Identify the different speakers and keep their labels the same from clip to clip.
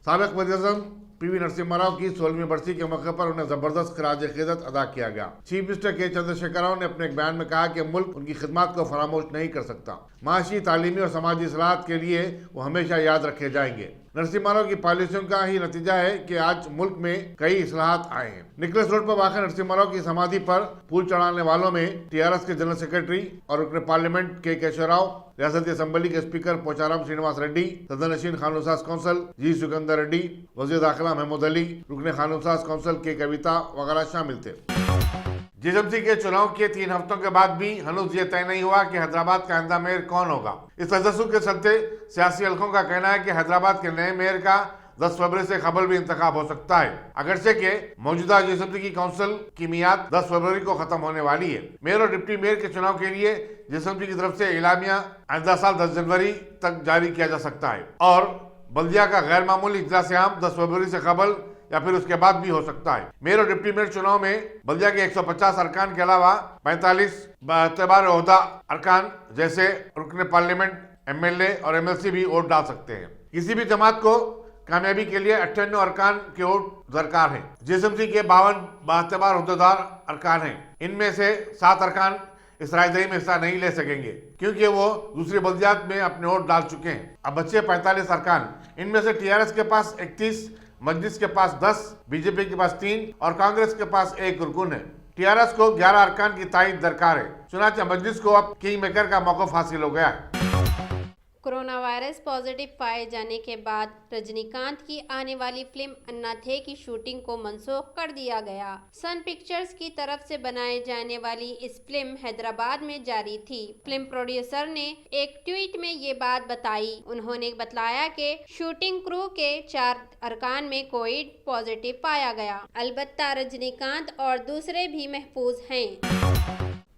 Speaker 1: साबिक वज़ीर-ए-आज़म पीवी नरसिम्हा राव की 16वीं बरसी के मौके पर उन्हें जबरदस्त खराज अकीदत अदा किया गया। चीफ मिनिस्टर के चंद्रशेखर राव ने अपने एक बयान में कहा कि मुल्क उनकी खिदमत को फरामोश नहीं कर सकता। माशी, तालीमी और समाजी इस्लाहात के लिए वो हमेशा याद रखे जाएंगे। नरसिम्हा राव की पॉलिसियों का ही नतीजा है कि आज मुल्क में कई इस्लाहात आए हैं। निकलेस रोड पर वाक़ नरसिम्हा राव की समाधि पर फूल चढ़ाने वालों में टीआरएस के जनरल सेक्रेटरी और रुकन पार्लियामेंट के केशव राव, रियासती असम्बली के स्पीकर पोचाराम श्रीनिवास रेड्डी, सदनशीन कानून साज कौंसिल जी सुगंधर रेड्डी, वज़ीर दाखिला महमूद अली, रुकन कानून साज कौंसिल के कविता वगैरह शामिल थे। जीएचएमसी के चुनाव के 3 हफ्तों के बाद भी हनूज ये तय नहीं हुआ कि हैदराबाद का आइंदा मेयर कौन होगा। इस तजस्सुस के चलते सियासी हलकों का कहना है कि हैदराबाद के नए मेयर का 10 फरवरी से कबल भी इंतखाब हो सकता है। अगरचे के मौजूदा जीएचएमसी की काउंसिल की मियाद 10 फरवरी को खत्म होने वाली है। मेयर और डिप्टी मेयर के चुनाव के लिए जीएचएमसी की तरफ से इलामिया आइंदा साल 10 जनवरी तक जारी किया जा सकता है और बल्दिया का गैर मामूली इजलास आम 10 फरवरी से कबल या फिर उसके बाद भी हो सकता है। मेयर और डिप्टी मेयर चुनाव में बल्दिया के 150 अरकान के अलावा 45 बातबार ओहदा अरकान जैसे रुकन पार्लियामेंट, एमएलए और एमएलसी भी वोट डाल सकते हैं। किसी भी जमात को कामयाबी के लिए 98 अरकान के वोट दरकार है। जीएचएमसी के 52 बातबार ओहदेदार अरकान हैं। इनमें से 7 अरकान इस रायदही में हिस्सा नहीं ले सकेंगे क्योंकि वो दूसरी बल्दियात में अपने वोट डाल चुके हैं। अब बचे 45 अरकान। इनमें से टीआरएस के पास 31, मजलिस के पास 10, बीजेपी के पास 3 और कांग्रेस के पास 1 रुकन है। टीआरएस को 11 अरकान की तायीद दरकार है। चुनांचे मजलिस को अब किंग मेकर का मौक़िफ़ हासिल हो गया है।
Speaker 2: कोरोना वायरस पॉजिटिव पाए जाने के बाद रजनीकांत की आने वाली फिल्म अन्ना थे की शूटिंग को मनसूख कर दिया गया। सन पिक्चर्स की तरफ से बनाए जाने वाली इस फिल्म हैदराबाद में जारी थी। फिल्म प्रोड्यूसर ने एक ट्वीट में ये बात बताई। उन्होंने बताया कि शूटिंग क्रू के 4 अरकान में कोविड पॉजिटिव पाया गया। अलबत्ता रजनीकांत और दूसरे भी महफूज हैं।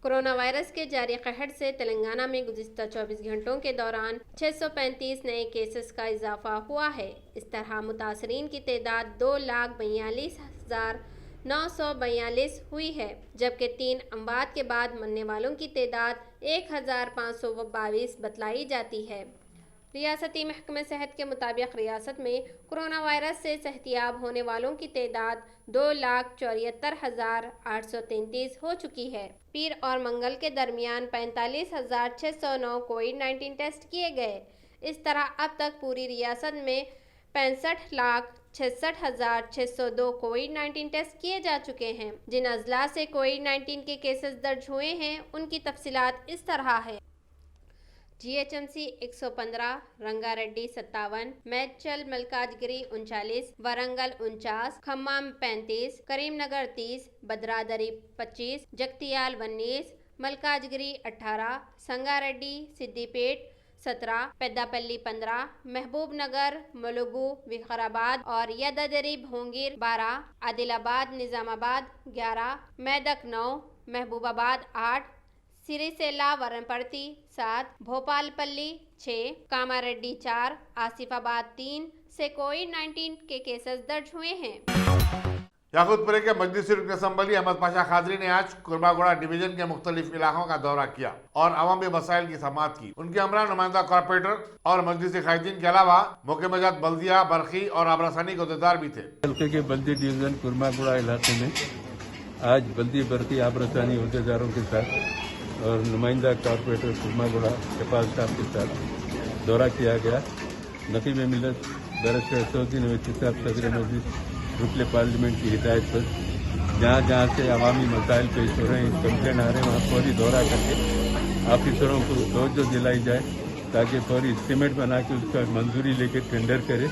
Speaker 2: कोरोना वायरस के जारी कहर से तेलंगाना में गुज़िश्ता 24 घंटों के दौरान 635 नए केसेस का इजाफा हुआ है। इस तरह मुतासरीन की तादाद 2,42,942 हुई है, जबकि 3 अमवात के बाद मरने वालों की तादाद 1,522 बतलाई जाती है। रियासती महकमे सेहत के मुताबिक रियासत में कोरोना वायरस से सेहतियाब होने वालों की तादाद 2,74,833 हो चुकी है। पीर और मंगल के दरमियान 45,609 कोविड-19 टेस्ट किए गए। इस तरह अब तक पूरी रियासत में 65,66,602 कोविड-19 टेस्ट किए जा चुके हैं। जिन अजला से कोविड-19 के केसेस दर्ज हुए हैं उनकी तफसीलात इस तरह है। जीएचएमसी 115, रंगारेड्डी 57, मेडचल मलकाजगिरी 39, वरंगल 49, खम्माम 35, करीमनगर 30, भद्रादरी 25, जगतियाल 19, मलकाजगिरी 18, संगारेड्डी, सिद्दीपेट 17, पेद्दापल्ली 15, महबूब नगर, मुलुगु, विकाराबाद और यादाद्री भोंगिर 12, आदिलाबाद निजामाबाद 11, मेदक 9, महबूबाबाद 8, सिरिसेला वरनपर्ती 7, भोपालपल्ली 6, कामारेड्डी 4, आसिफाबाद 3 से कोविड-19 के केसेस दर्ज हुए हैं।
Speaker 1: याकूतपुरे के मजलिसी रुकन असम्बली अहमद पाशा खादरी ने आज कुर्बागोड़ा डिवीजन के मुख्तलिफ इलाकों का दौरा किया और अवामी मसाइल की समाअत की। उनके हमरा नुमाइंदा कॉर्पोरेटर और मजलिसी कायदीन के अलावा मौके मजात बल्दिया, बरखी और आबरासानी के अहदेदार भी थे।
Speaker 3: हल्के के बल्दी डिवीजन कुर्बागोड़ा इलाके में आज बल्दी, बरखी, आबरासानी अहदेदारों के साथ और नुमाइंदा कॉर्पोरेटर कुर्बागोड़ा शफाज साहब के साथ दौरा किया गया। नकीब मिलत बैरिस्टर असदुद्दीन अवैसी साहब सदर मजलिस रुकन पार्लियामेंट की हिदायत पर जहाँ जहाँ से अवामी मसाइल पेश हो रहे हैं, कंप्लेन आ रहे हैं, वहाँ फौरी दौरा करके ऑफिसरों को तवज्जो दिलाई जाए ताकि फौरी एस्टीमेट बना के उसका मंजूरी लेकर टेंडर करे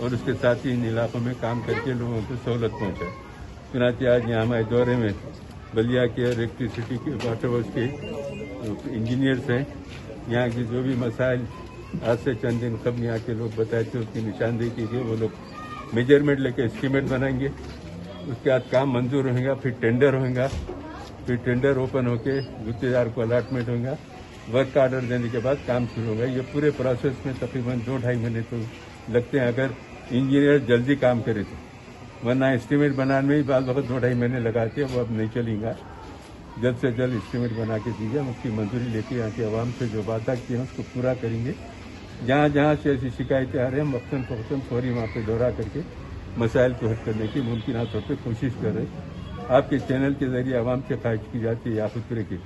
Speaker 3: और उसके साथ ही इन इलाकों में काम करके लोगों को सहूलत पहुँचाए। चुनांचे आज यहाँ हमारे दौरे में बलिया के और इलेक्ट्रिसिटी के वाटर वर्क्स के इंजीनियर्स हैं। यहाँ की जो भी मसाइल आज से चंद दिन कब यहाँ के लोग बताए थे उसकी निशानदेही की गई। वो लोग मेजरमेंट लेके एस्टीमेट बनाएंगे, उसके बाद काम मंजूर होगा, फिर टेंडर होगा, फिर टेंडर ओपन होके गुत्तेदार को अलॉटमेंट होगा, वर्क आर्डर देने के बाद काम शुरू होगा। ये पूरे प्रोसेस में तकरीबन 2-2.5 महीने तो लगते हैं अगर इंजीनियर जल्दी काम करे तो, वरना एस्टीमेट बनाने में ही बाद वक्त 2-2.5 महीने लगाते हैं, वो अब नहीं चलेगा। जल्द से जल्द एस्टीमेट बना के दीजिए, हम उसकी मंजूरी लेके यहाँ के आवाम से जो वादा किए हैं उसको पूरा करेंगे जहाँ जहाँ से ऐसी शिकायतें आ रही हैं हम वक्तन फ़वक्तन फौरी वहाँ पे दौरा करके मसाइल को हल करने की मुमकिन तौर पर कोशिश कर रहे हैं। आपके चैनल के ज़रिए आवाम से ख्वाहिश की जाती है या फिक्र की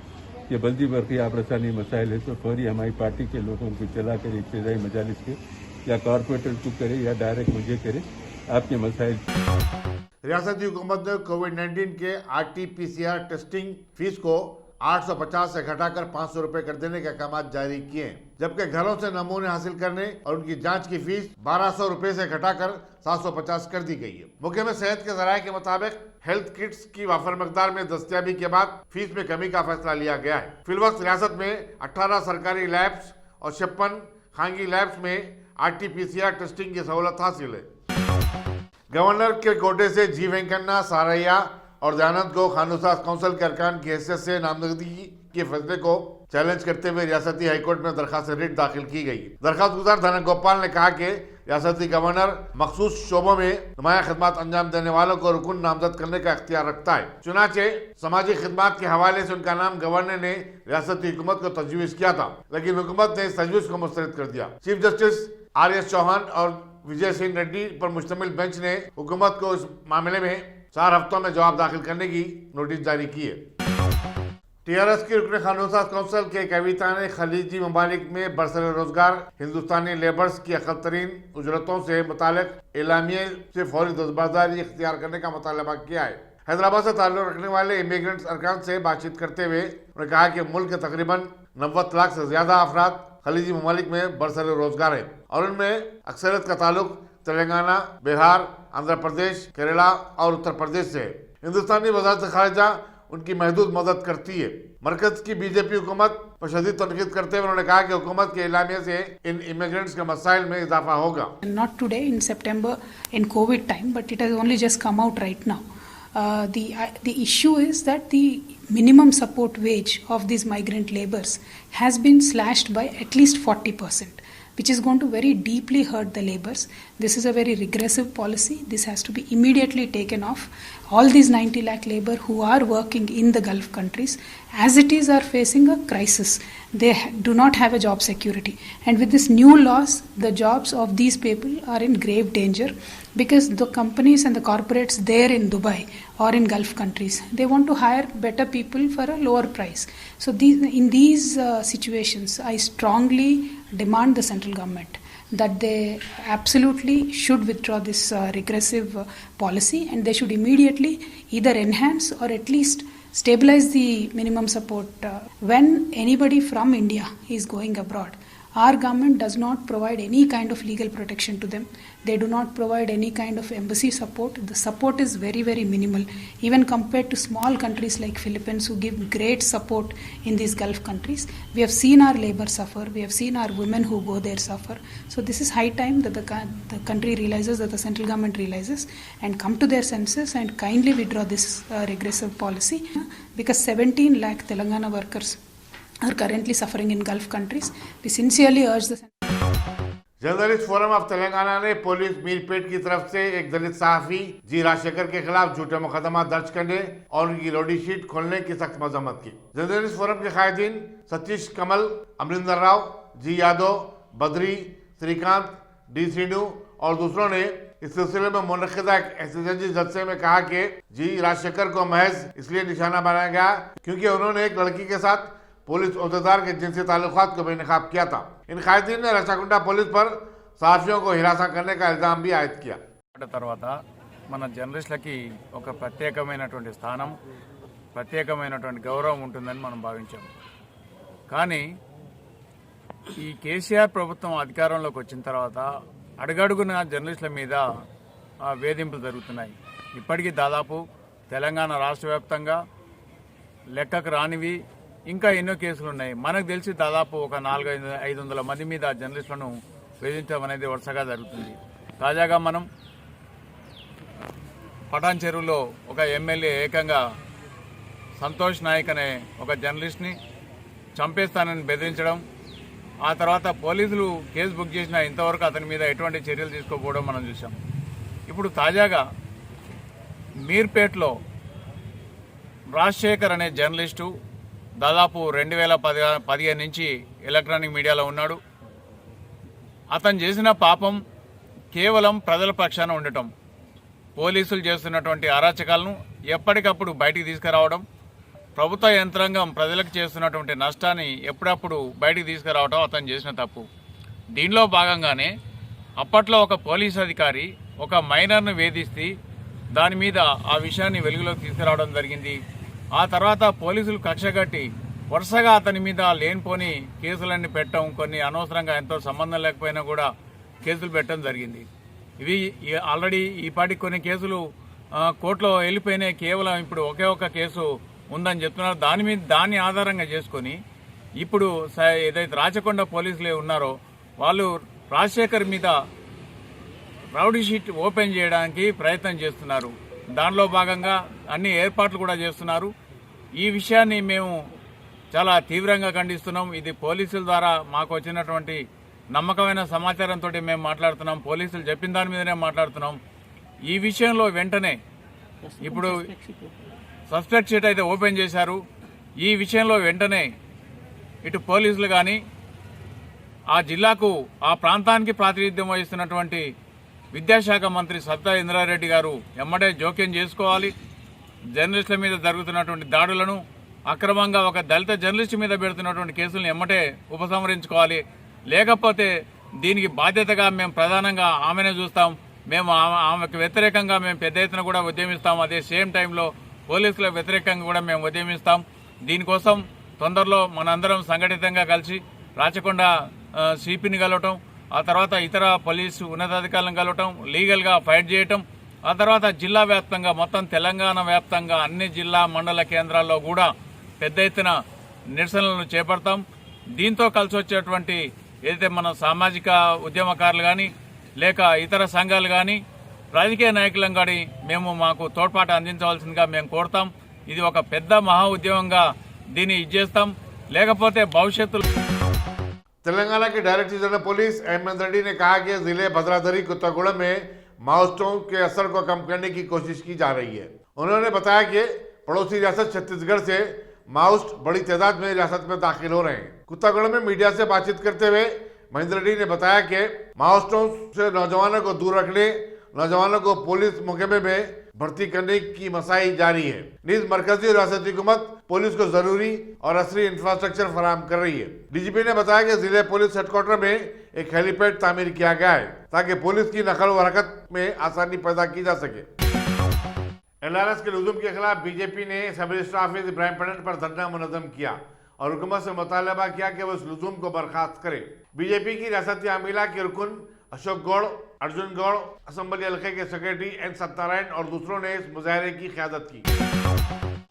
Speaker 3: कि बल्दी बरक़ी आबरसानी मसाइल है तो फौरी हमारी पार्टी के लोगों को चला कर इब्तदाई मजालिस के या कॉरपोरेटर को करे या डायरेक्ट मुझे करे आपके मसाइल।
Speaker 1: रियासती हुकूमत ने कोविड-19 के RT-PCR टेस्टिंग फीस को 850 से घटाकर 500 रुपए कर देने के अहकाम जारी किए हैं, जबकि घरों से नमूने हासिल करने और उनकी जांच की फीस 1200 रुपए से घटाकर 750 कर दी गई है। मुकम्मल सेहत के जराये के मुताबिक हेल्थ किट्स की वाफर मकदार में दस्तयाबी के बाद फीस में कमी का फैसला लिया गया है। फिलवक्त रियासत में 18 सरकारी लैब्स और 56 खानगी लैब्स में RT-PCR टेस्टिंग की सहूलत हासिल है। गवर्नर के कोटे से जी वेंकन्ना सारैया और दयानंद को खानूसाज काउंसिल के अरकान की हैसियत से नामजदगी के फैसले को चैलेंज करते हुए रियासती हाईकोर्ट में दरखास्त रिट दाखिल की गई। दरखास्त गुजार धनन गोपाल ने कहा कि रियासती गवर्नर मखसूस शोबों में नुमाया खिदमत अंजाम देने वालों को रुकन नामजद करने का इख्तियार रखता है। चुनाचे समाजी खिदमत के हवाले से उनका नाम गवर्नर ने रियासती हुकूमत को तजवीज़ किया था, लेकिन हुकूमत ने इस तजवीज़ को मुस्तरद कर दिया। चीफ जस्टिस RS चौहान और विजय सिंह रेड्डी पर मुश्तमिल बेंच ने हुकूमत को इस मामले में 4 हफ्तों में जवाब दाखिल करने की नोटिस जारी की है। TRS की रुकन खानूसाज काउंसिल के कविता ने खलीजी ममालिक में बरसर रोजगार हिंदुस्तानी लेबर्स की अकल तरीन उजरतों से मुतालिक एलामिये से फौरी दस्तबरदारी इख्तियार करने का मुतालबा किया है। हैदराबाद से ताल्लुक रखने वाले इमिग्रेंट्स अरकान से बातचीत करते हुए उन्होंने कहा कि मुल्क के तकरीबन 90 लाख से ज्यादा अफराद खलीजी ममालिक में बरसर रोजगार है और उनमें अक्सरियत का ताल्लुक तेलंगाना, बिहार, आंध्र प्रदेश, केरला और उत्तर प्रदेश से है। हिंदुस्तानी वज़ारत ख़ारिजा उनकी महदूद मदद करती है। मरकज की बीजेपी हुकूमत पर शदीद तनकीद करते हुए उन्होंने कहा कि हुकूमत के एलामिया से इन इमिग्रेंट्स के मसाइल में इजाफा होगा।
Speaker 4: Not today in September in COVID time, but it has only just come out right now. The issue is that the minimum support wage of these migrant laborers has been slashed by at least 40%, which is going to very deeply hurt the laborers. This is a very regressive policy. This has to be immediately taken off. All these 90 lakh labor who are working in the Gulf countries, as it is, are facing a crisis. They do not have a job security. And with this new laws, the jobs of these people are in grave danger because the companies and the corporates there in Dubai or in Gulf countries, they want to hire better people for a lower price. So in these situations, I strongly demand the central government that they absolutely should withdraw this regressive policy, and they should immediately either enhance or at least stabilize the minimum support. When anybody from India is going abroad, our government does not provide any kind of legal protection to them. They do not provide any kind of embassy support. The support is very, very minimal, even compared to small countries like Philippines who give great support in these Gulf countries. We have seen our labor suffer. We have seen our women who go there suffer. So this is high time that the country realizes, that the central government realizes and come to their senses and kindly withdraw this regressive policy, because 17 lakh Telangana workers are currently suffering in Gulf countries. We sincerely urge the
Speaker 1: journalist forum of Telangana ने police Meerpet की तरफ से एक दलित सहाफी जी राजशेखर के खिलाफ झूठे मुकदमा दर्ज करने और उनकी लोडी शीट खोलने की सख्त मजम्मत की। जर्नलिस्ट फोरम के कायदीन सतीश कमल, अमरिंदर राव, जी यादव, बद्री, श्रीकांत, डी श्रीनु और दूसरों ने इस सिलसिले में मुनक्किदा एक एहतजाजी जलसे में कहा कि जी राजशेखर को महज इसलिए निशाना बनाया गया क्योंकि उन्होंने एक लड़की के साथ पुलिस ओहदेदार के जिनसी ताल्लुकात को बेनकाब किया था। इन कायदीन ने रचाकुंडा पुलिस पर सहाफियों को हिरासा करने का इल्जाम भी आयद किया।
Speaker 5: తర్వాత మన జర్నలిస్టులకి ఒక ప్రత్యేకమైనటువంటి స్థానం, ప్రత్యేకమైనటువంటి గౌరవం ఉంటుందని మనం భావించాం. కానీ ఈ కేసీఆర్ ప్రభుత్వం అధికారంలోకి వచ్చిన తర్వాత అడుగడుగున జర్నలిస్టుల మీద వేధింపులు జరుగుతున్నాయి. ఇప్పటికీ దాదాపు తెలంగాణ రాష్ట్ర వ్యాప్తంగా లెక్కకు రానివి ఇంకా ఎన్నో కేసులు ఉన్నాయి. మనకు తెలిసి దాదాపు ఒక 400-500 మంది మీద జర్నలిస్టులను వేధించడం అనేది వరుసగా జరుగుతుంది. తాజాగా మనం పటాన్ చెరువులో ఒక ఎమ్మెల్యే ఏకంగా సంతోష్ నాయక్ అనే ఒక జర్నలిస్ట్ని చంపేస్తానని బెదిరించడం, ఆ తర్వాత పోలీసులు కేసు బుక్ చేసినా ఇంతవరకు అతని మీద ఎటువంటి చర్యలు తీసుకోకపోవడం మనం చూసాం. ఇప్పుడు తాజాగా మీర్పేట్లో రాజశేఖర్ అనే జర్నలిస్టు దాదాపు 2015 నుంచి ఎలక్ట్రానిక్ మీడియాలో ఉన్నాడు. అతను చేసిన పాపం కేవలం ప్రజల పక్షాన ఉండటం, పోలీసులు చేస్తున్నటువంటి అరాచకాలను ఎప్పటికప్పుడు బయటికి తీసుకురావడం, ప్రభుత్వ యంత్రాంగం ప్రజలకు చేస్తున్నటువంటి నష్టాన్ని ఎప్పుడప్పుడు బయటికి తీసుకురావడం అతను చేసిన తప్పు. దీనిలో భాగంగానే అప్పట్లో ఒక పోలీస్ అధికారి ఒక మైనర్ను వేధిస్తే దాని మీద ఆ విషయాన్ని వెలుగులోకి తీసుకురావడం జరిగింది. ఆ తర్వాత పోలీసులు కక్షగట్టి వరుసగా అతని మీద లేనిపోని కేసులన్నీ పెట్టడం, కొన్ని అనవసరంగా ఎంతో సంబంధం లేకపోయినా కూడా కేసులు పెట్టడం జరిగింది. ఇవి ఆల్రెడీ ఈపాటికి కొన్ని కేసులు కోర్టులో వెళ్ళిపోయినాయి. కేవలం ఇప్పుడు ఒకే ఒక కేసు ఉందని చెప్తున్నారు. దాన్ని ఆధారంగా చేసుకొని ఇప్పుడు ఏదైతే రాచకొండ పోలీసులు ఉన్నారో వాళ్ళు రాజశేఖర్ మీద రౌడీ షీట్ ఓపెన్ చేయడానికి ప్రయత్నం చేస్తున్నారు. దానిలో భాగంగా అన్ని ఏర్పాట్లు కూడా చేస్తున్నారు. ఈ విషయాన్ని మేము చాలా తీవ్రంగా ఖండిస్తున్నాం. ఇది పోలీసుల ద్వారా మాకు వచ్చినటువంటి నమ్మకమైన సమాచారంతో మేము మాట్లాడుతున్నాం. పోలీసులు చెప్పిన దాని మీదనే మాట్లాడుతున్నాం. ఈ విషయంలో వెంటనే ఇప్పుడు సస్పెక్ట్ షీట్ అయితే ఓపెన్ చేశారు. ఈ విషయంలో వెంటనే ఇటు పోలీసులు కానీ ఆ జిల్లాకు ఆ ప్రాంతానికి ప్రాతినిధ్యం వహిస్తున్నటువంటి విద్యాశాఖ మంత్రి సబితా ఇంద్రారెడ్డి గారు ఎమ్మడే జోక్యం చేసుకోవాలి. జర్నలిస్టుల మీద జరుగుతున్నటువంటి దాడులను, అక్రమంగా ఒక దళిత జర్నలిస్టు మీద పెడుతున్నటువంటి కేసులను ఎమ్మటే ఉపసంహరించుకోవాలి. లేకపోతే దీనికి బాధ్యతగా మేము ప్రధానంగా ఆమెనే చూస్తాం. మేము ఆమెకు వ్యతిరేకంగా మేము పెద్ద ఎత్తున కూడా ఉద్యమిస్తాం. అదే సేమ్ టైంలో పోలీసులకు వ్యతిరేకంగా కూడా మేము ఉద్యమిస్తాం. దీనికోసం తొందరలో మనందరం సంఘటితంగా కలిసి రాచకొండ సిపిని కలవటం, ఆ తర్వాత ఇతర పోలీసు ఉన్నతాధికారులను కలవటం, లీగల్గా ఫైట్ చేయటం, ఆ తర్వాత జిల్లా వ్యాప్తంగా మొత్తం తెలంగాణ వ్యాప్తంగా అన్ని జిల్లా మండల కేంద్రాల్లో కూడా పెద్ద ఎత్తున నిరసనలను చేపడతాం. దీంతో కలిసి వచ్చేటువంటి ఏదైతే మన సామాజిక ఉద్యమకారులు కానీ లేక ఇతర సంఘాలు కానీ రాజకీయ నాయకులను కానీ మేము మాకు తోడ్పాటు అందించవలసిందిగా మేము కోరుతాం. ఇది ఒక పెద్ద మహా ఉద్యమంగా దీన్ని ఇచ్చేస్తాం. లేకపోతే భవిష్యత్తులో
Speaker 1: तेलंगाना के director general police Ahmed Reddy ने कहा कि जिले भद्राधरी कुत्तागुड़म में माओवादियों के असर को कम करने की कोशिश की जा रही है। उन्होंने बताया कि पड़ोसी रियासत छत्तीसगढ़ से माओवादिस्ट बड़ी तादाद में रियासत में दाखिल हो रहे हैं। कुत्तागुड़म में मीडिया से बातचीत करते हुए महेंद्र रेड्डी ने बताया कि माओवादियों से नौजवानों को दूर रखने, नौजवानों को पुलिस मुकदमे में भर्ती करने की मसाई जारी है। निज मरकजी और रियासती हुकूमत पुलिस को जरूरी और असली इंफ्रास्ट्रक्चर फराहम कर रही है। डीजीपी ने बताया कि जिले पुलिस हेडक्वार्टर में एक हेलीपैड तामीर किया गया है ताकि पुलिस की नकल व हरकत में आसानी पैदा की जा सके। एलआरएस के लुजुम के खिलाफ बीजेपी ने सब रजिस्ट्रार हाफिज इब्राहिम पटन पर धरना मुनज़्ज़म किया और हुकूमत से मुतालबा किया कि वो इस लुजुम को बर्खास्त करे। बीजेपी की रियासती अमीला के रुकन अशोक गौड़, अर्जुन गौड़, असम्बली हल्के के सेक्रेटरी एन सत्यानारायण और दूसरों ने इस मुजाहरे की क़यादत की।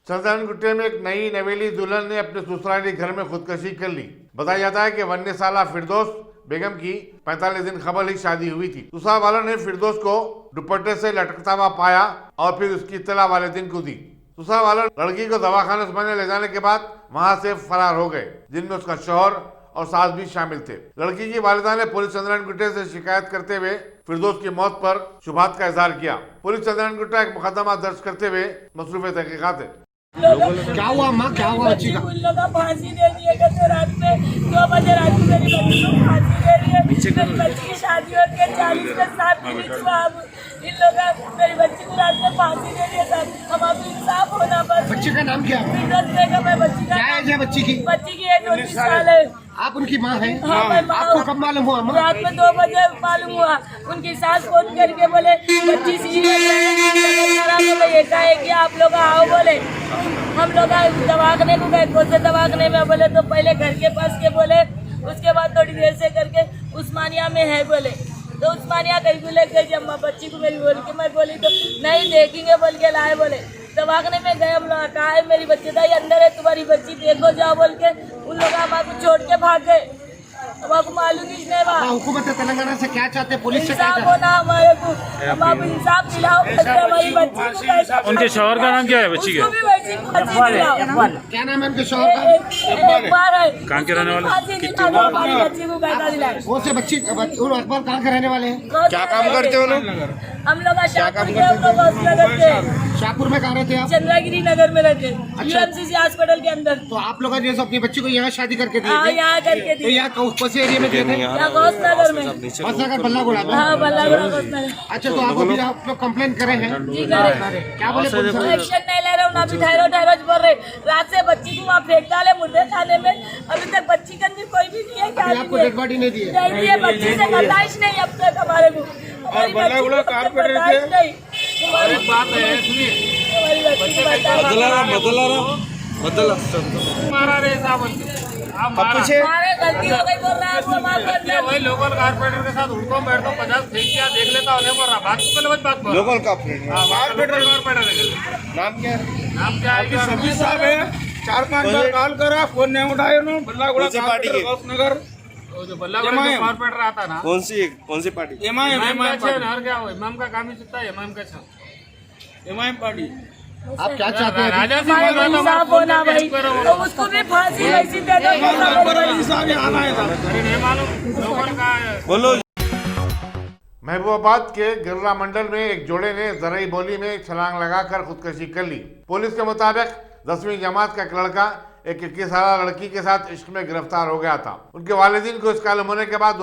Speaker 1: सल्तान गुट्टे में एक नई नवेली दुल्हन ने अपने ससुराली घर में खुदकशी कर ली। बताया जाता है कि 19 साला फिरदौस बेगम की 45 दिन कबल ही शादी हुई थी। ससुराल वालों ने फिरदौस को दुपट्टे से लटकता हुआ पाया और फिर उसकी इत्तला वाले दिन को दी। ससुराल वालों लड़की को दवाखाने उस्मानिया ले जाने के बाद वहां से फरार हो गए, जिनमें उसका शौहर और सास भी शामिल थे। लड़की की वालिदा ने पुलिस चंद्रन गुट्टे से शिकायत करते हुए फिरदौस की मौत पर शुभात का इजहार किया। पुलिस चंद्रन गुट्टा एक मुकदमा दर्ज करते हुए मसरूफ तहकीकात है।
Speaker 6: क्या हुआ माँ, क्या हुआ बच्ची का?
Speaker 7: उन लोग फांसी दे दिए कहते रात में 2 बजे रात को मेरी बच्ची को फांसी दे दिए। मेरी बच्ची की शादी होती है 40 के 7 मिनट हुआ। अब इन लोग मेरी बच्ची को रात में फांसी दे दिए। सर हमारा इंसाफ होना बस।
Speaker 6: बच्ची का नाम क्या है?
Speaker 7: फिरदौस बेगम है बच्ची का।
Speaker 6: क्या एज है बच्ची की?
Speaker 7: बच्ची की एज 19 साल है।
Speaker 6: आप उनकी माँ हैं?
Speaker 7: हाँ, मैं माँ
Speaker 6: आपको
Speaker 7: हूँ।
Speaker 6: कब मालूम हुआ माँ?
Speaker 7: रात में 2 बजे मालूम हुआ। उनकी सास फोन करके बोले बच्ची सीरियस है, ऐसा है कि आप लोग आओ। बोले हम लोग दवाखाने को गए, कौन से दवाखाने में? बोले तो पहले घर के पास के बोले, उसके बाद थोड़ी देर से करके उस्मानिया में है बोले। तो उस्मानिया कहीं बोले गई अम्मा बच्ची को मेरी बोल के मैं बोली तो नहीं देखेंगे बोल के लाए। बोले दवाखाने में गए, हम लोग कहा है मेरी बच्ची दाई अंदर है, तुम्हारी बच्ची देखो जाओ बोल के उन लोग हमारे को छोड़ के भाग गए। अब आपको मालूम ही नहीं हुआ।
Speaker 6: हुकूमत तेलंगाना से क्या चाहते हैं? पुलिस से क्या
Speaker 7: इंसाफ
Speaker 6: चाहते
Speaker 7: होना हमारे को, हम आप इंसाफ दिलाओ हमारी बच्ची को।
Speaker 8: उनके शौहर का नाम क्या है बच्ची के?
Speaker 7: उसको भी वैसी फांसी दिलाओ।
Speaker 6: हैं? क्या नाम है उनके शौहर का?
Speaker 7: एक बार है
Speaker 8: कहाँ के रहने वाले?
Speaker 7: फांसी दिलाओ हमारी बच्ची को कायदा दिलाए।
Speaker 6: कौन से बच्ची अकबर कहाँ के रहने वाले हैं?
Speaker 7: क्या काम करते हो लोग? हम लोग शाहपुर के, हम लोग हौसनगर के,
Speaker 6: शाहपुर में कहाँ रहते हैं आप?
Speaker 7: चंद्रगिरी नगर में रहते हैं। UMCC हॉस्पिटल के अंदर।
Speaker 6: तो आप लोगों ने अपनी बच्ची को यहाँ शादी करके दी
Speaker 7: हाँ,
Speaker 6: थी?
Speaker 7: यहाँ करके
Speaker 6: तो
Speaker 7: दी।
Speaker 6: यहाँ कौन से एरिया में दिए थे?
Speaker 7: यहाँ गौसनगर में।
Speaker 6: बसनगर बल्लागुड़ा में?
Speaker 7: हाँ, बल्लागुड़ा गौसनगर।
Speaker 6: अच्छा, तो आप लोग कंप्लेन करे हैं?
Speaker 7: जी करे।
Speaker 6: क्या बोले पुलिस वाले?
Speaker 7: एक्शन नहीं ले रहे हूँ, अभी ठहरो बोल रहे। रात से बच्ची को वहाँ फेंक डाले मुर्दे खाने में, अभी तक बच्ची का भी कोई भी नहीं है। क्या
Speaker 6: आपको डेड बॉडी नहीं दी है?
Speaker 7: नहीं दी है, बच्ची से बर्दाश्त नहीं अब तक हमारे को। और बल्लागुड़ा कारपोरेटर नहीं हमारी बात है, सुनिए
Speaker 5: मारा रे साहब
Speaker 7: हमारे गलती हो गई बोल रहा है, आपको माफ कर दिया।
Speaker 5: वही लोकल कारपोरेटर के साथ उनको बैठो 50 फेंक दिया, देख लेता होने बोल रहा बात को बात बोल
Speaker 6: लोकल कारपोरेटर नाम क्या है?
Speaker 5: नाम क्या है?
Speaker 9: सभी साहब है, 4-5 बार कॉल करा, फोन नहीं उठाए उन्होंने। बल्लागुड़ा गौसनगर
Speaker 5: जो बल्लागुड़ा में कारपोरेटर आता ना,
Speaker 9: कौन सी पार्टी?
Speaker 5: इमाम का है और क्या हो, इमाम का काम ही चलता है, इमाम का
Speaker 9: एमआईएम पार्टी।
Speaker 6: आप क्या चाहते हैं?
Speaker 5: राजा जी
Speaker 7: हमारे
Speaker 5: बोल रहा था,
Speaker 7: इंसाफ होना भाई, तो उसको भी फांसी वैसी दे दो।
Speaker 5: अरे नहीं मालूम लोकल का है।
Speaker 9: बोलो।
Speaker 1: महबूबाबाद के गिर्रा मंडल में एक जोड़े ने जरई बोली में छलांग लगाकर खुदकुशी कर ली। पुलिस के मुताबिक 10वीं जमात का एक लड़का एक 21 साल लड़की के साथ इश्क में गिरफ्तार हो गया था। उनके वालिदीन को इसका मालूम होने के बाद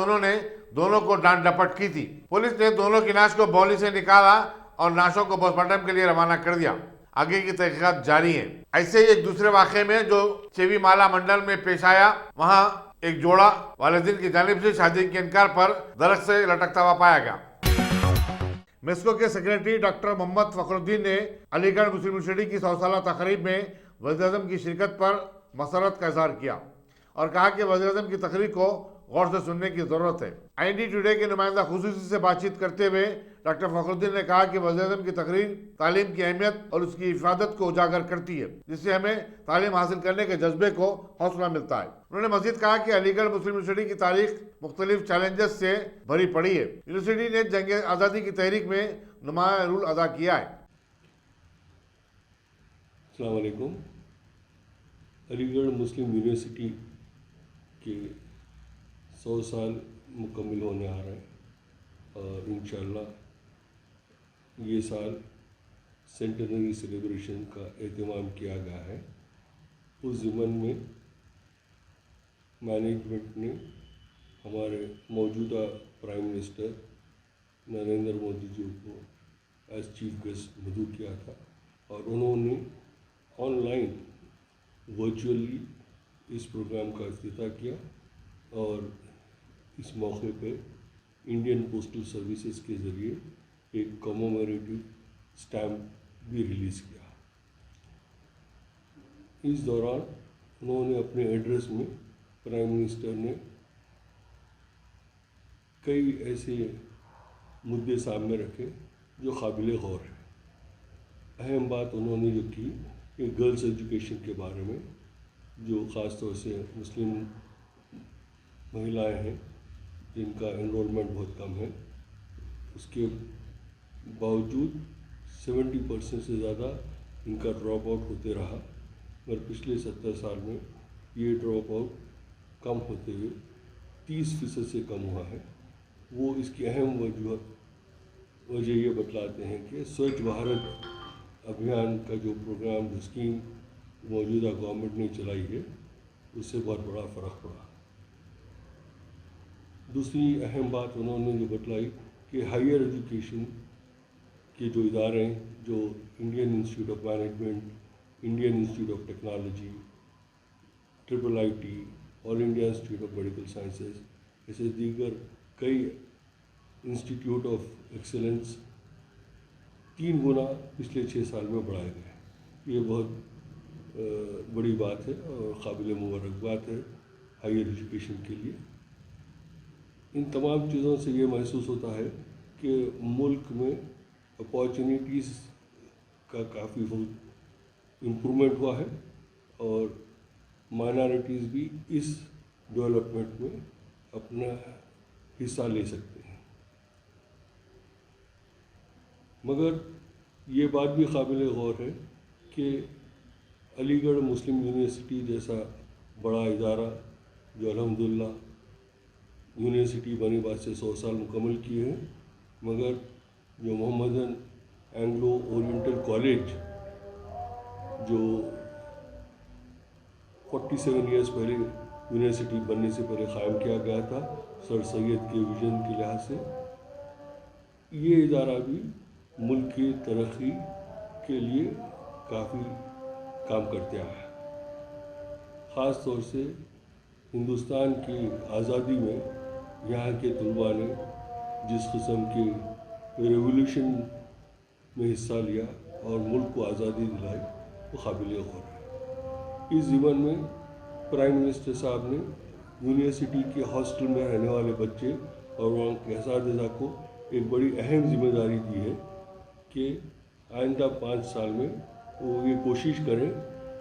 Speaker 1: दोनों को डांट डपट की थी। पुलिस ने दोनों की लाश को बौली से निकाला और लाशों को पोस्टमार्टम के लिए रवाना कर दिया। आगे की तहकीकात जारी है। ऐसे ही एक दूसरे वाक़े में जो चेवी माला मंडल में पेश आया, वहाँ एक जोड़ा वालिदीन की जानिब से शादी के इनकार पर दरख्त से लटकता हुआ पाया गया। मेस्को के सेक्रेटरी डॉक्टर मोहम्मद फखरुद्दीन ने अलीगढ़ मुस्लिम यूनिवर्सिटी की 100 साला तकरीब में वज़ीर-ए-आज़म की शिरकत पर मसरत का इज़हार किया और कहा कि वज़ीर-ए-आज़म की तकरीर को गौर से सुनने की ज़रूरत है। IND टुडे के नुमाइंदा खुसूसी से बातचीत करते हुए डॉक्टर फखरुद्दीन ने कहा कि वज़ीर-ए-आज़म की तकरीर तालीम की अहमियत और उसकी हिफाजत को उजागर करती है, जिससे हमें तालीम हासिल करने के जज्बे को हौसला मिलता है। उन्होंने मज़ीद कहा कि अलीगढ़ मुस्लिम यूनिवर्सिटी की तारीख मुख्तलिफ चैलेंजेस से भरी पड़ी है। यूनिवर्सिटी ने जंग आज़ादी की तहरीक में नुमाया रोल अदा किया है।
Speaker 10: अस्सलाम वालेकुम। अलीगढ़ मुस्लिम यूनिवर्सिटी के 100 साल मुकम्मल होने आ रहे हैं और इंशाअल्लाह ये साल सेंटेनरी सेलिब्रेशन का एहतमाम किया गया है। उस ज़िमन में मैनेजमेंट ने हमारे मौजूदा प्राइम मिनिस्टर नरेंद्र मोदी जी को एज चीफ गेस्ट मदऊ किया था और उन्होंने ऑनलाइन वर्चुअली इस प्रोग्राम का इफ्तिताह किया और इस मौके पे इंडियन पोस्टल सर्विसेज के ज़रिए एक कमोमेरेटिव स्टैम्प भी रिलीज़ किया। इस दौरान उन्होंने अपने एड्रेस में प्राइम मिनिस्टर ने कई ऐसे मुद्दे सामने रखे जो काबिल गौर है। अहम बात उन्होंने जो की कि गर्ल्स एजुकेशन के बारे में, जो ख़ास तौर से मुस्लिम महिलाएं हैं जिनका एनरोलमेंट बहुत कम है, उसके बावजूद 70% से ज़्यादा इनका ड्रॉप आउट होते रहा, मगर पिछले 70 साल में ये ड्रॉप आउट कम होते हुए 30% से कम हुआ है। वो इसकी अहम वजह ये बतलाते हैं कि स्वच्छ भारत अभियान का जो प्रोग्राम, जो स्कीम मौजूदा गवर्नमेंट ने चलाई है, उससे बहुत बड़ा फ़र्क पड़ा। दूसरी अहम बात उन्होंने जो बतलाई कि हायर एजुकेशन के जो इदारे हैं, जो Indian institute of management, Indian institute of technology, IIIT, all India institute of medical sciences, ऐसे दीगर कई इंस्टीट्यूट ऑफ एक्सेलेंस 3 गुना पिछले 6 साल में बढ़ाए गए। ये बहुत बड़ी बात है और काबिल मुबारक बात है हायर एजुकेशन के लिए। इन तमाम चीज़ों से ये महसूस होता है कि मुल्क में अपॉर्चुनिटीज़ का काफ़ी बहुत इम्प्रूवमेंट हुआ है और माइनॉरिटीज़ भी इस डेवलपमेंट में अपना हिस्सा ले सकते हैं। मगर ये बात भी काबिल गौर है कि अलीगढ़ मुस्लिम यूनिवर्सिटी जैसा बड़ा इदारा जो अल्हम्दुलिल्लाह यूनिवर्सिटी बनी बात से 100 साल मुकम्मल किए हैं, मगर जो मोहम्मदन एंग्लो ओरिएंटल कॉलेज जो 47 ईयर्स पहले यूनिवर्सिटी बनने से पहले क़ायम किया गया था सर सैयद के विजन के लिहाज से। ये इदारा भी मुल्क की तरक्की के लिए काफ़ी काम करते आया है। ख़ास तौर से हिंदुस्तान की आज़ादी में यहाँ के तलबा ने जिस किस्म के रेवोल्यूशन में हिस्सा लिया और मुल्क को आज़ादी दिलाई वो काबिल गौर है। इस ज़िमन में प्राइम मिनिस्टर साहब ने यूनिवर्सिटी के हॉस्टल में रहने वाले बच्चे और वहाँ के असातिज़ा को एक बड़ी अहम जिम्मेदारी दी है कि आइंदा 5 साल में वो ये कोशिश करें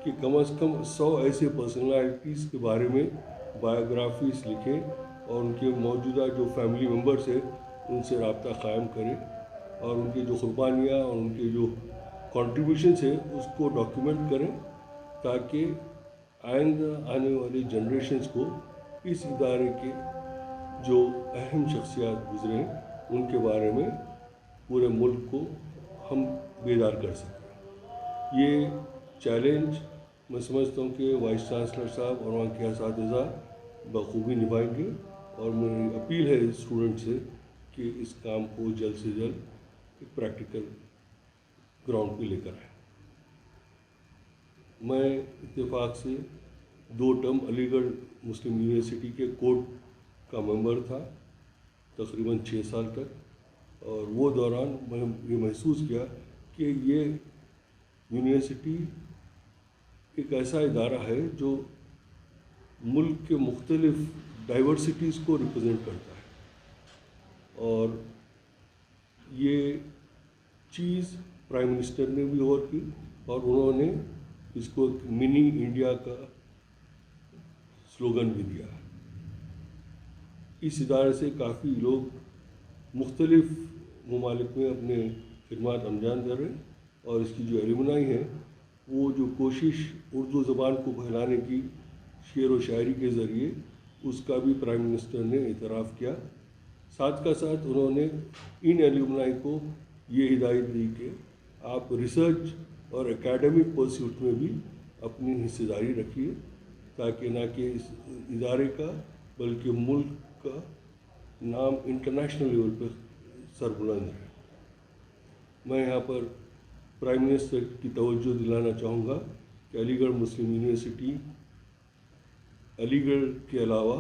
Speaker 10: कि कम से कम 100 ऐसे पर्सनालिटीज़ के बारे में बायोग्राफीज लिखें और उनके मौजूदा जो फैमिली मेम्बर्स हैं उनसे रब्ता कायम करें और उनकी जो कुर्बानियाँ और उनके जो कॉन्ट्रीब्यूशंस है उसको डॉक्यूमेंट करें ताकि आइंदा आने वाली जनरेशन्स को इस इदारे के जो अहम शख्सियात गुजरे उनके बारे में पूरे मुल्क को हम बेदार कर सकें। ये चैलेंज मैं समझता हूँ कि वाइस चांसलर साहब और वहाँ के असातिज़ा बखूबी निभाएंगे और मेरी अपील है स्टूडेंट से कि इस काम को जल्द से जल्द एक प्रैक्टिकल ग्राउंड पे लेकर आए। मैं इत्तेफाक से 2 टर्म अलीगढ़ मुस्लिम यूनिवर्सिटी के कोर्ट का मेंबर था तकरीबन 6 साल तक और वो दौरान मैं ये महसूस किया कि ये यूनिवर्सिटी एक ऐसा इदारा है जो मुल्क के मुख्तलिफ डाइवर्सिटीज़ को रिप्रेजेंट करता है और ये चीज़ प्राइम मिनिस्टर ने भी गौर की और उन्होंने इसको मिनी इंडिया का स्लोगन भी दिया। इस इदारे से काफ़ी लोग मुख्तलिफ ममालिक में अपने खिदमात अंजाम दे रहे हैं और इसकी जो एलुमनाई है वो जो कोशिश उर्दू ज़बान को फैलाने की शेर व शायरी के ज़रिए उसका भी प्राइम मिनिस्टर ने इतराफ़ किया। साथ का साथ उन्होंने इन एलुमनाई को ये हिदायत दी कि आप रिसर्च और एकेडमिक परस्यूट में भी अपनी हिस्सेदारी रखिए ताकि ना कि इस इदारे का बल्कि मुल्क का नाम इंटरनेशनल लेवल पर सरबुलंद है। मैं यहाँ पर प्राइम मिनिस्टर की तवज्जो दिलाना चाहूँगा कि अलीगढ़ मुस्लिम यूनिवर्सिटी अलीगढ़ के अलावा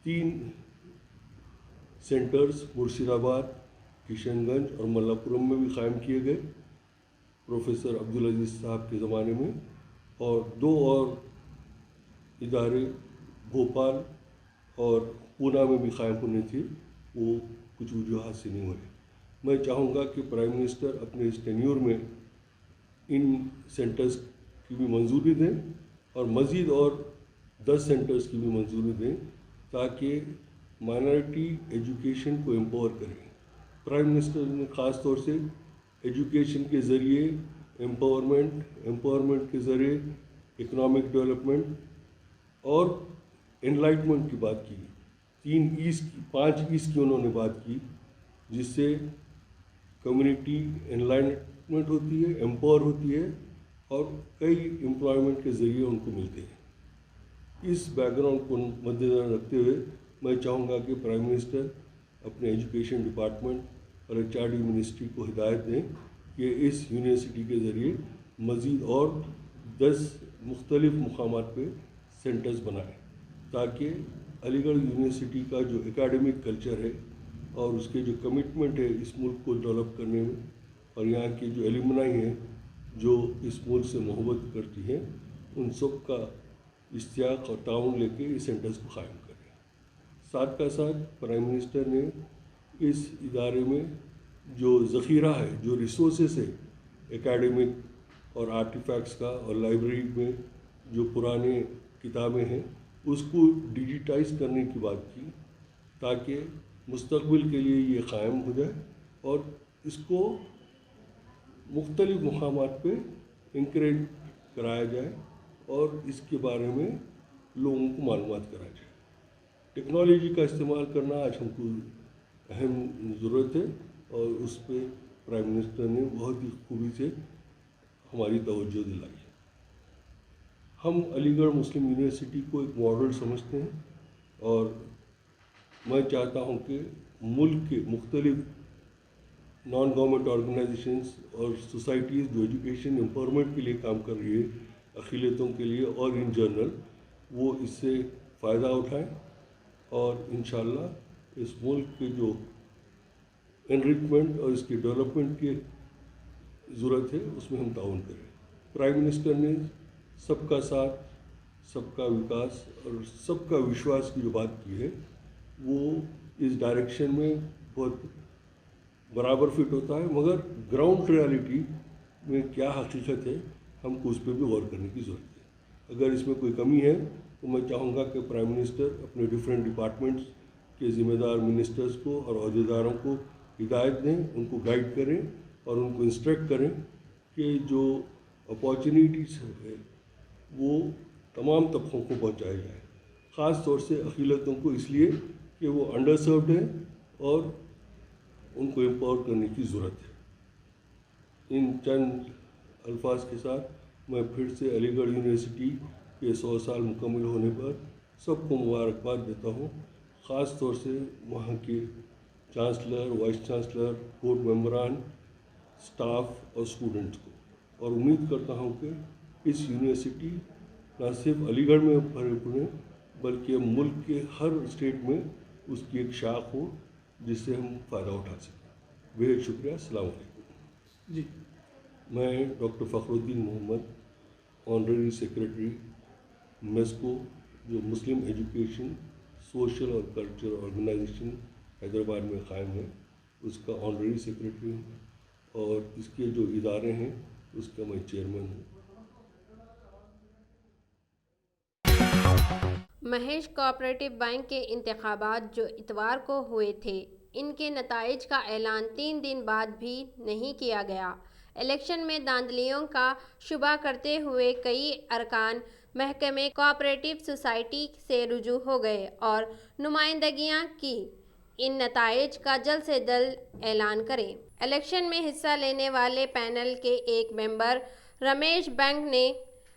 Speaker 10: 3 सेंटर्स मुर्शिदाबाद, किशनगंज और मल्लापुरम में भी कायम किए गए प्रोफेसर अब्दुल अजीज़ साहब के ज़माने में और 2 और इदारे भोपाल और पूना में भी कायम होने थे, वो कुछ वजूहात से नहीं हुए। मैं चाहूँगा कि प्राइम मिनिस्टर अपने इस टेन्योर में इन सेंटर्स की भी मंजूरी दें और मज़ीद और 10 सेंटर्स की भी मंजूरी दें ताकि माइनॉरिटी एजुकेशन को एम्पावर करें। प्राइम मिनिस्टर ने ख़ास तौर से एजुकेशन के ज़रिए एम्पावरमेंट के ज़रिए इकोनॉमिक डेवलपमेंट और एनलाइटमेंट की बात की। 5 ईज़ की उन्होंने बात की जिससे कम्युनिटी एनलाइटमेंट होती है, एम्पावर होती है और कई एम्प्लॉयमेंट के ज़रिए उनको मिलते हैं। इस बैकग्राउंड को मद्देनज़र रखते हुए मैं चाहूँगा कि प्राइम मिनिस्टर अपने एजुकेशन डिपार्टमेंट और HRD मिनिस्ट्री को हिदायत दें कि इस यूनिवर्सिटी के ज़रिए मज़ीद और 10 मुख्तलिफ़ मुकामात पे सेंटर्स बनाएं ताकि अलीगढ़ यूनिवर्सिटी का जो एकेडमिक कल्चर है और उसके जो कमिटमेंट है इस मुल्क को डेवलप करने में और यहाँ की जो एलुमनाई हैं जो इस मुल्क से मोहब्बत करती हैं उन सब का इश्तियाक और ताउन लेके इस सेंटर्स को कायम करें। साथ का साथ प्राइम मिनिस्टर ने इस इदारे में जो ज़ख़ीरा है, जो रिसोर्सेस है एकेडमिक और आर्टिफैक्ट्स का और लाइब्रेरी में जो पुराने किताबें हैं उसको डिजिटाइज करने की बात की ताकि मुस्तक़बिल के लिए ये क़ायम हो जाए और इसको मुख्तलिफ़ मक़ामात पे इंकरेज कराया जाए और इसके बारे में लोगों को मालूमात कराया जाए। टेक्नोलॉजी का इस्तेमाल करना आज हमको अहम ज़रूरत है और उस पर प्राइम मिनिस्टर ने बहुत ही खूबी से हमारी तवज्जो दिलाई। ہم علی گڑھ مسلم یونیورسٹی کو ایک ماڈل سمجھتے ہیں اور میں چاہتا ہوں کہ ملک کے مختلف نان گورنمنٹ آرگنائزیشنز اور سوسائٹیز جو ایجوکیشن امپاورمنٹ کے لیے کام کر رہی ہے اقلیتوں کے لیے اور ان جنرل وہ اس سے فائدہ اٹھائیں اور انشاءاللہ اس ملک کے جو انرچمنٹ اور اس کی ڈیولپمنٹ کی ضرورت ہے اس میں ہم تعاون کریں. پرائم منسٹر نے سب کا ساتھ سب کا وکاس اور سب کا وشواس کی جو بات کی ہے وہ اس ڈائریکشن میں بہت برابر فٹ ہوتا ہے, مگر گراؤنڈ ریالٹی میں کیا حقیقت ہے ہم کو اس پہ بھی غور کرنے کی ضرورت ہے. اگر اس میں کوئی کمی ہے تو میں چاہوں گا کہ پرائم منسٹر اپنے ڈفرینٹ ڈپارٹمنٹس کے ذمہ دار منسٹرز کو اور عہدیداروں کو ہدایت دیں, ان کو گائیڈ کریں اور ان کو انسٹرکٹ کریں کہ جو اپارچونیٹیز ہے وہ تمام طبقوں کو پہنچایا جائے, خاص طور سے اقلیتوں کو, اس لیے کہ وہ انڈر سروڈ ہیں اور ان کو امپاور کرنے کی ضرورت ہے. ان چند الفاظ کے ساتھ میں پھر سے علی گڑھ یونیورسٹی کے 100 سال مکمل ہونے پر سب کو مبارکباد دیتا ہوں, خاص طور سے وہاں کے چانسلر, وائس چانسلر, بورڈ ممبران, سٹاف اور اسٹوڈنٹس کو, اور امید کرتا ہوں کہ اس یونیورسٹی نہ صرف علی گڑھ میں پڑھے بلکہ ملک کے ہر اسٹیٹ میں اس کی ایک شاخ ہو جس سے ہم فائدہ اٹھا سکیں. بہت شکریہ. السلام علیکم.
Speaker 9: جی
Speaker 10: میں ڈاکٹر فخر الدین محمد, آنریری سیکریٹری میسکو جو مسلم ایجوکیشن سوشل اور کلچر آرگنائزیشن حیدرآباد میں قائم ہے, اس کا آنریری سیکریٹری ہوں اور اس کے جو ادارے ہیں اس کا میں چیئرمین ہوں.
Speaker 2: مہیش کوآپریٹو بینک کے انتخابات جو اتوار کو ہوئے تھے, ان کے نتائج کا اعلان 3 دن بعد بھی نہیں کیا گیا. الیکشن میں دھاندلیوں کا شبہ کرتے ہوئے کئی ارکان محکمہ کوآپریٹو سوسائٹی سے رجوع ہو گئے اور نمائندگیاں کی. ان نتائج کا جلد سے جلد اعلان کریں. الیکشن میں حصہ لینے والے پینل کے ایک ممبر رمیش بینک نے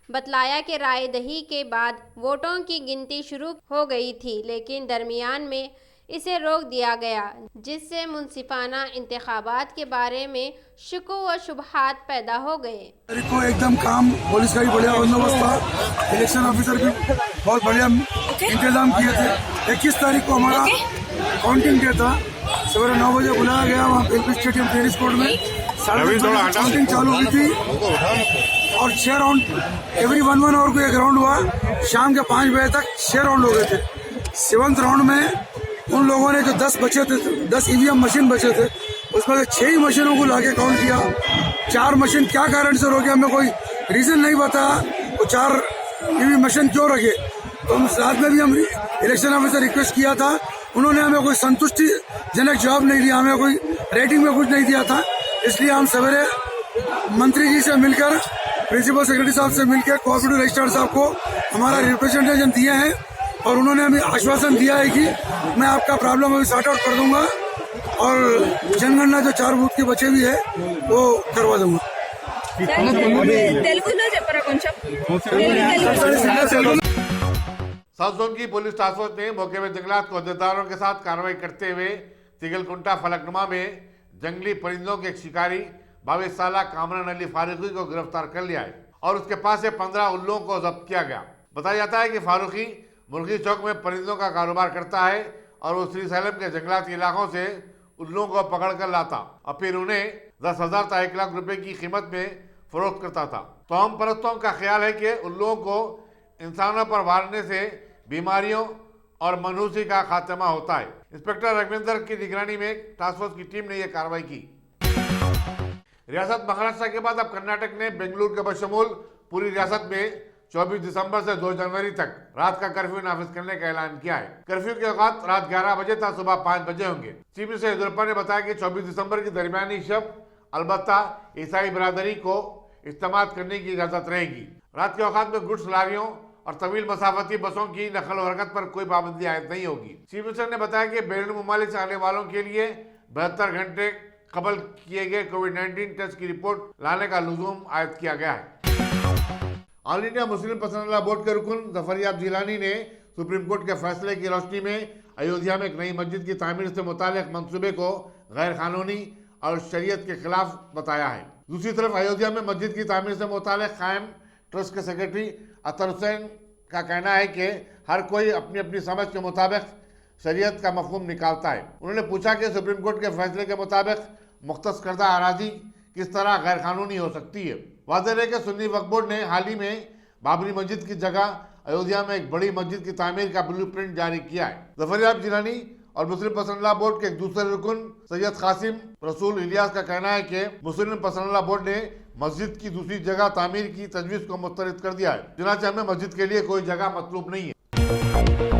Speaker 2: بتلایا کہ رائے دہی کے بعد ووٹوں کی گنتی شروع ہو گئی تھی, لیکن درمیان میں اسے روک دیا گیا, جس سے منصفانہ انتخابات کے بارے میں شک و شبہات پیدا ہو گئے.
Speaker 9: کو ایک دم کام, پولیس کا بھی بڑھیا بندوبست تھا, الیکشن آفیسر بھی بہت بڑھیا انتظام کیے تھے. 21 تاریخ کو ہمارا کاؤنٹنگ ڈے تھا, سویرے 9 بجے بلایا گیا وہاں L P stadium tennis court میں. 10:30 کاؤنٹنگ چالو ہوئی تھی اور 6 راؤنڈ ایوری 1 آور کو ایک راؤنڈ ہوا. شام کے 5 بجے تک 6 راؤنڈ ہو گئے تھے. 7th راؤنڈ میں ان لوگوں نے جو 10 بچے تھے, 10 EVM مشین بچے تھے, اس میں سے 6 ہی مشینوں کو لا کے کاؤنٹ کیا. 4 مشین کیا کارن سے روکے ہمیں کوئی ریزن نہیں بتایا, وہ 4 EVM مشین کیوں رکھے. تو ہم ساتھ میں بھی ہم الیکشن آفیسر ریکویسٹ کیا تھا, انہوں نے ہمیں کوئی سنتشٹی جنک جواب نہیں دیا, ہمیں کوئی ریٹنگ میں کچھ نہیں دیا تھا. اس لیے ہم سویرے منتری جی سے مل کر, پرنسپل سیکرٹری صاحب سے مل کے کوآپریٹو رجسٹرار صاحب کو ہمارا ریپرزنٹیشن دیے ہیں اور انہوں نے ہمیں آشواسن دیا ہے کہ میں آپ کا پرابلم ابھی سارٹ آؤٹ کر دوں گا اور جن گننا جو 4 بوتھ کے بچے بھی ہے وہ کروا دوں گا.
Speaker 1: ساؤتھ زون کی پولیس ٹاسک فورس نے موقع میں جنگلات کو عہدیداروں کے ساتھ کارروائی کرتے ہوئے تگل کنٹا فلکنما میں جنگلی پرندوں کے ایک شکاری 22 سالہ کامران علی فاروقی کو گرفتار کر لیا ہے اور اس کے پاس سے 15 الوؤں کو ضبط کیا گیا. بتایا جاتا ہے کہ فاروقی مرغی چوک میں پرندوں کا کاروبار کرتا ہے اور وہ سری سیلم کے جنگلاتی علاقوں سے الوؤں کو پکڑ کر لاتا اور پھر انہیں 10,000 تا 1 لاکھ روپے کی قیمت میں فروخت کرتا تھا. توہم پرستوں کا خیال ہے کہ الوؤں کو انسانوں پر مارنے سے بیماریوں اور منحوسی کا خاتمہ ہوتا ہے. انسپکٹر رگویندر کی نگرانی میں ٹاسک فورس کی ٹیم نے یہ کارروائی کی. ریاست مہاراشٹر کے بعد اب کرناٹک نے بنگلور کے بشمول پوری ریاست میں 24 دسمبر سے 2 جنوری تک رات کا کرفیو نافذ کرنے کا اعلان کیا ہے. کرفیو کے اوقات رات 11 بجے تا صبح 5 بجے ہوں گے. چیف منسٹر یدیورپا نے بتایا کہ 24 دسمبر کی درمیانی شب البتہ عیسائی برادری کو اجتماعات کرنے کی اجازت رہے گی. رات کے اوقات میں گڈس لاریوں اور طویل مسافتی بسوں کی نقل و حرکت پر کوئی پابندی عائد نہیں ہوگی. چیف منسٹر نے بتایا کہ بیرون ممالک سے آنے والوں کے لیے 72 گھنٹے قبل کیے گئے کووڈ-19 ٹیسٹ کی رپورٹ لانے کا لزوم عائد کیا گیا ہے. ऑल इंडिया मुस्लिम पसंदीदा बोर्ड के रुकन जफरयाब जिलानी ने सुप्रीम कोर्ट के फैसले की रोशनी में अयोध्या में एक नई मस्जिद की तामीर से मुताल्लिक मंसूबे को गैर कानूनी और शरीयत के खिलाफ बताया है। दूसरी तरफ अयोध्या में मस्जिद की तामीर से मुताल्लिक कायम ट्रस्ट के सेक्रेटरी अतर हुसैन का कहना है कि हर कोई अपनी अपनी समझ के मुताबिक शरीयत का मफहूम निकालता है। उन्होंने पूछा कि सुप्रीम कोर्ट के फैसले के मुताबिक मुख्तस करदा अराजी किस तरह गैर कानूनी हो सकती है। वाज़ेह है कि सुन्नी वक्फ बोर्ड ने हाल ही में बाबरी मस्जिद की जगह अयोध्या में एक बड़ी मस्जिद की तामीर का ब्लूप्रिंट जारी किया है। जफरयाब जिलानी और मुस्लिम पसंदीदा बोर्ड के एक दूसरे रुकन सैयद कासिम रसूल इलियास का कहना है कि मुस्लिम पसंदीदा बोर्ड ने मस्जिद की दूसरी जगह तामीर की तजवीज़ को मुस्तरद कर दिया है, चुनांचे हमें मस्जिद के लिए कोई जगह मतलूब नहीं है।